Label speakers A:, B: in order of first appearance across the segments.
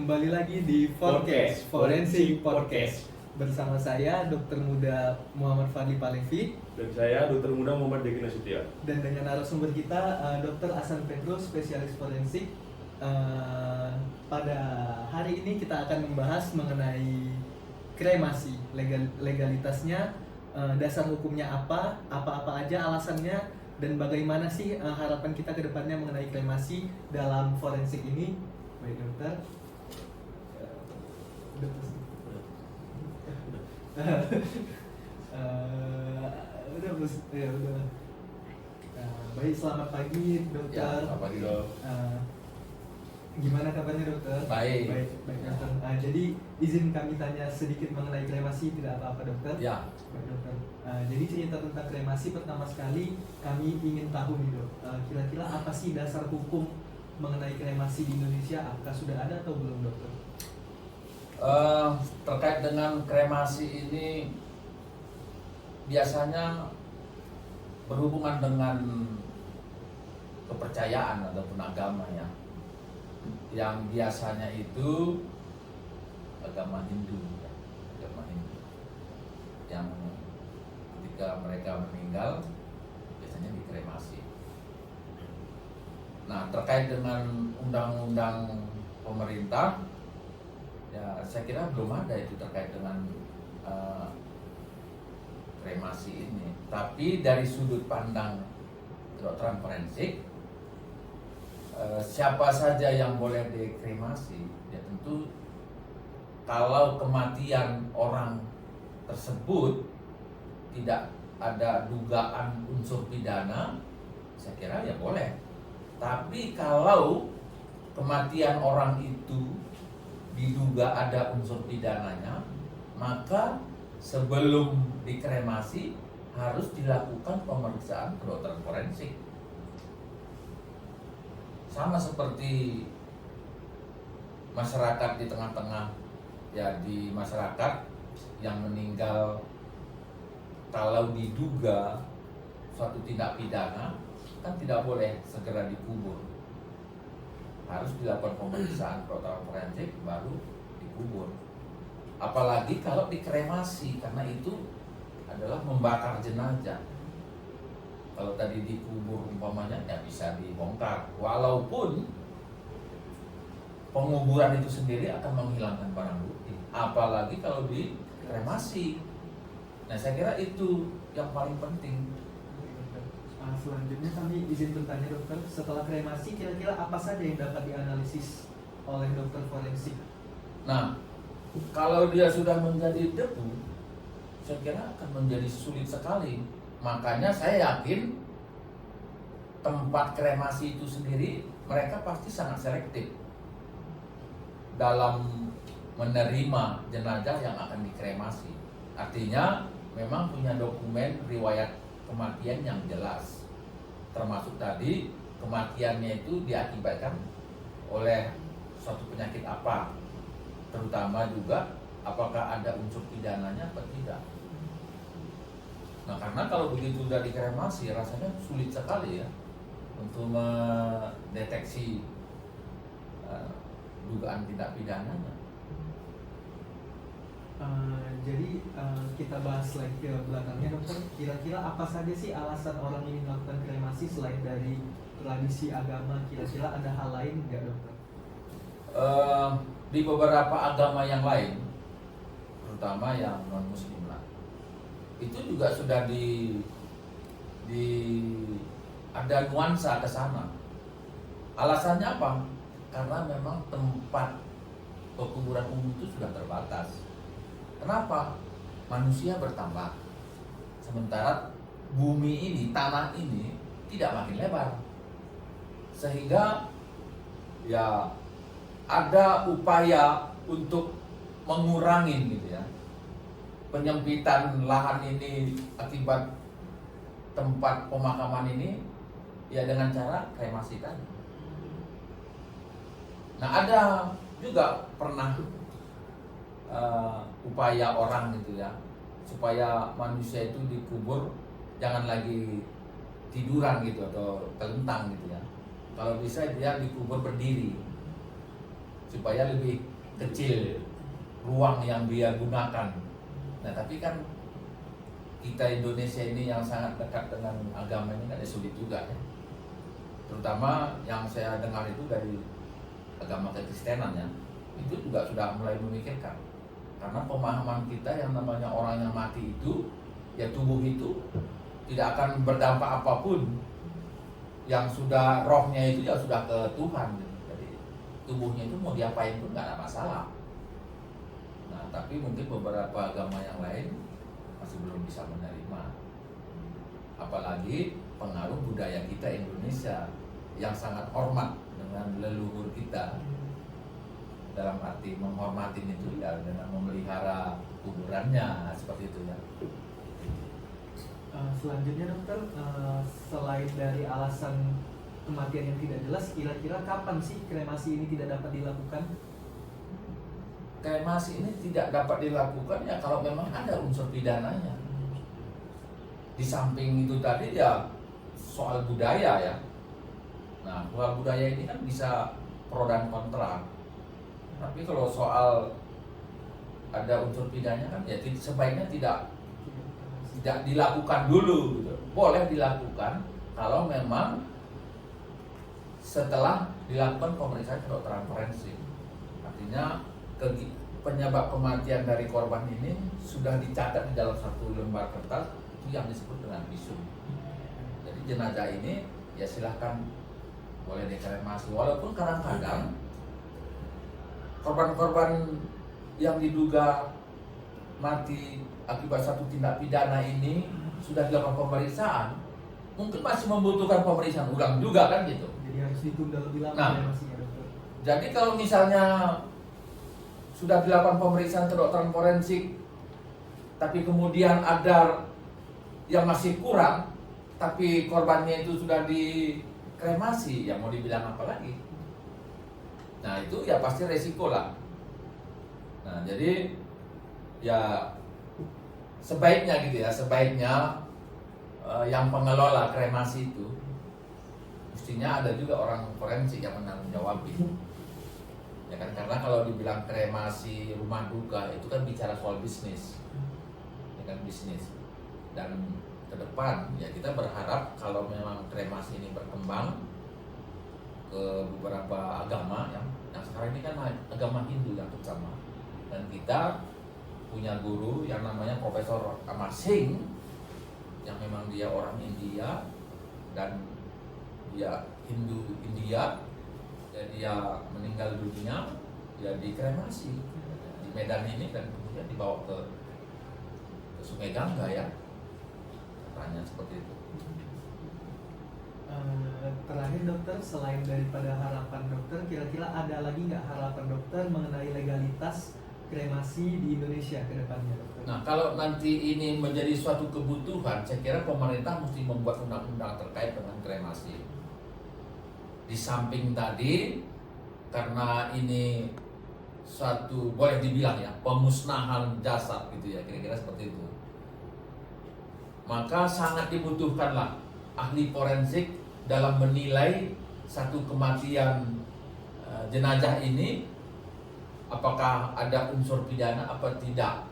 A: Kembali lagi di Forecast Forensik Podcast bersama saya Dr. Muda Muhammad Fadli Palevi
B: Dan saya Dr. Muda Muhammad Deki Nasution.
A: dan dengan narasumber kita Dr. Hasan Petrus, spesialis forensik. Pada hari ini kita akan membahas mengenai kremasi, legalitasnya, dasar hukumnya apa aja alasannya, dan bagaimana sih harapan kita ke depannya mengenai kremasi dalam forensik ini. Baik dokter. Udah. Baik, selamat pagi dokter.
C: Ya, selamat pagi dok.
A: Gimana kabarnya dokter?
C: Baik.
A: Baik dokter. Jadi izin kami tanya sedikit mengenai kremasi, tidak apa-apa dokter?
C: Ya.
A: Baik dokter. Jadi cerita tentang kremasi pertama sekali kami ingin tahu nih dok. Kira-kira apa sih dasar hukum mengenai kremasi di Indonesia? Apakah sudah ada atau belum dokter?
C: Terkait dengan kremasi ini biasanya berhubungan dengan kepercayaan ataupun agama ya. Yang biasanya itu agama Hindu, yang ketika mereka meninggal biasanya dikremasi. Nah, terkait dengan undang-undang pemerintah, ya saya kira belum ada itu terkait dengan kremasi ini. Tapi dari sudut pandang kedokteran forensik, siapa saja yang boleh dikremasi, ya tentu kalau kematian orang tersebut tidak ada dugaan unsur pidana, saya kira ya boleh. Tapi kalau kematian orang itu diduga ada unsur pidananya, maka sebelum dikremasi harus dilakukan pemeriksaan kedokteran forensik. Sama seperti masyarakat di tengah-tengah, ya di masyarakat yang meninggal kalau diduga suatu tindak pidana, kan tidak boleh segera dikubur, harus dilakukan pemeriksaan kedokteran forensik baru dikubur. Apalagi kalau dikremasi, karena itu adalah membakar jenazah. Kalau tadi dikubur umpamanya ya bisa dibongkar, walaupun penguburan itu sendiri akan menghilangkan barang bukti, apalagi kalau dikremasi. Nah, saya kira itu yang paling penting.
A: Selanjutnya kami izin bertanya dokter, setelah kremasi kira-kira apa saja yang dapat dianalisis oleh dokter forensik?
C: Nah, kalau dia sudah menjadi debu, saya kira akan menjadi sulit sekali. Makanya saya yakin tempat kremasi itu sendiri mereka pasti sangat selektif dalam menerima jenazah yang akan dikremasi. Artinya memang punya dokumen riwayat kematian yang jelas, termasuk tadi kematiannya itu diakibatkan oleh suatu penyakit apa, terutama juga apakah ada unsur pidananya atau tidak. Nah, karena kalau begitu sudah dikremasi rasanya sulit sekali ya untuk mendeteksi dugaan tindak pidananya.
A: Jadi kita bahas lagi ke belakangnya dokter, kira-kira apa saja sih alasan orang ini melakukan kremasi selain dari tradisi agama? Kira-kira ada hal lain nggak dokter?
C: Di beberapa agama yang lain, terutama yang non muslim lah, itu juga sudah ada nuansa ke sana. Alasannya apa? Karena memang tempat pekuburan umum itu sudah terbatas. Kenapa? Manusia bertambah, sementara bumi ini, tanah ini tidak makin lebar, sehingga ya ada upaya untuk mengurangi gitu ya penyempitan lahan ini akibat tempat pemakaman ini ya dengan cara kremasi tadi. Nah, ada juga pernah upaya orang gitu ya supaya manusia itu dikubur jangan lagi tiduran gitu atau telentang gitu ya. Kalau bisa dia dikubur berdiri supaya lebih kecil ruang yang dia gunakan. Nah tapi kan kita Indonesia ini yang sangat dekat dengan agama ini kan sulit juga ya. Terutama yang saya dengar itu dari agama Kekristenan ya, itu juga sudah mulai memikirkan. Karena pemahaman kita yang namanya orang yang mati itu, ya tubuh itu tidak akan berdampak apapun. Yang sudah rohnya itu ya sudah ke Tuhan. Jadi tubuhnya itu mau diapain pun nggak ada masalah. Nah tapi mungkin beberapa agama yang lain masih belum bisa menerima. Apalagi pengaruh budaya kita Indonesia yang sangat hormat dengan leluhur kita. Dalam arti menghormati itu ya dengan memelihara kuburannya seperti itu ya.
A: Selanjutnya dokter, selain dari alasan kematian yang tidak jelas, kira-kira kapan sih kremasi ini tidak dapat dilakukan?
C: Kremasi ini tidak dapat dilakukan ya kalau memang ada unsur pidananya. Di samping itu tadi ya soal budaya ya. Nah soal budaya ini kan bisa pro dan kontra. Tapi kalau soal ada unsur pidananya kan ya sebaiknya tidak dilakukan dulu gitu. Boleh dilakukan kalau memang setelah dilakukan pemeriksaan kedokteran forensik. Artinya penyebab kematian dari korban ini sudah dicatat di dalam satu lembar kertas, itu yang disebut dengan visum. Jadi jenazah ini ya silahkan boleh dikremasi, walaupun kadang-kadang korban-korban yang diduga mati akibat satu tindak pidana ini sudah dilakukan pemeriksaan, mungkin masih membutuhkan pemeriksaan ulang juga kan gitu.
A: Jadi harus ditunda lebih lama
C: Nah,
A: kremasinya dokter.
C: Jadi kalau misalnya sudah dilakukan pemeriksaan kedokteran forensik, tapi kemudian ada yang masih kurang, tapi korbannya itu sudah dikremasi, ya mau dibilang apa lagi? Nah itu ya pasti resiko lah. Nah jadi ya sebaiknya gitu ya, yang pengelola kremasi itu mestinya ada juga orang forensik yang menanggung jawab itu. Ya kan, karena kalau dibilang kremasi rumah duka itu kan bicara soal bisnis, ya kan, bisnis. Dan ke depan ya kita berharap kalau memang kremasi ini berkembang ke beberapa agama yang sekarang ini kan agama Hindu yang terutama, dan kita punya guru yang namanya Profesor Amar Singh yang memang dia orang India dan dia Hindu India. Dan dia meninggal dunia ya dikremasi di Medan ini dan kemudian dibawa ke Sungai Gangga ya, katanya seperti itu.
A: Terakhir dokter, selain daripada harapan dokter, kira-kira ada lagi nggak harapan dokter mengenai legalitas kremasi di Indonesia ke depannya dokter?
C: Nah kalau nanti ini menjadi suatu kebutuhan, saya kira pemerintah mesti membuat undang-undang terkait dengan kremasi. Di samping tadi, karena ini suatu boleh dibilang ya pemusnahan jasad gitu ya, kira-kira seperti itu, maka sangat dibutuhkanlah ahli forensik dalam menilai satu kematian jenazah ini apakah ada unsur pidana apa tidak.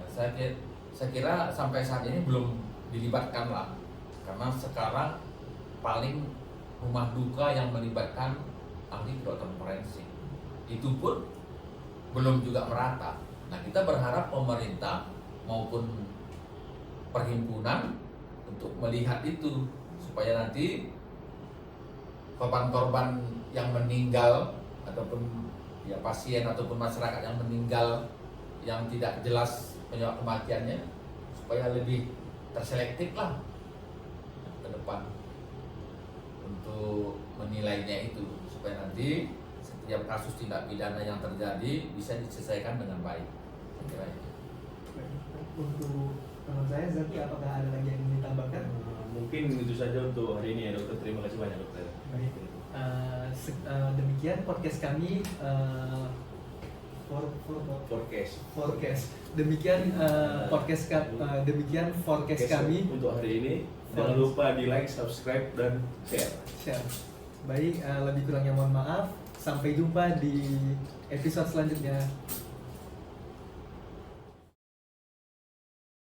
C: Saya kira sampai saat ini belum dilibatkan lah, karena sekarang paling rumah duka yang melibatkan ahli kedokteran forensik itu pun belum juga merata. Nah kita berharap pemerintah maupun perhimpunan untuk melihat itu supaya nanti korban-korban yang meninggal ataupun ya pasien ataupun masyarakat yang meninggal yang tidak jelas penyebab kematiannya supaya lebih terselektif lah ke depan untuk menilainya itu, supaya nanti setiap kasus tindak pidana yang terjadi bisa diselesaikan dengan baik. Saya kira itu.
A: Untuk teman saya Zaki, apakah ada lagi yang ingin ditambahkan?
B: Mungkin itu saja untuk hari ini ya dokter. Terima kasih banyak dokter.
A: Baik. Demikian podcast kami. Forecast. Demikian demikian forecast kami
B: untuk hari ini. Jangan lupa di like, subscribe, dan share.
A: Baik, lebih kurangnya mohon maaf. Sampai jumpa di episode selanjutnya.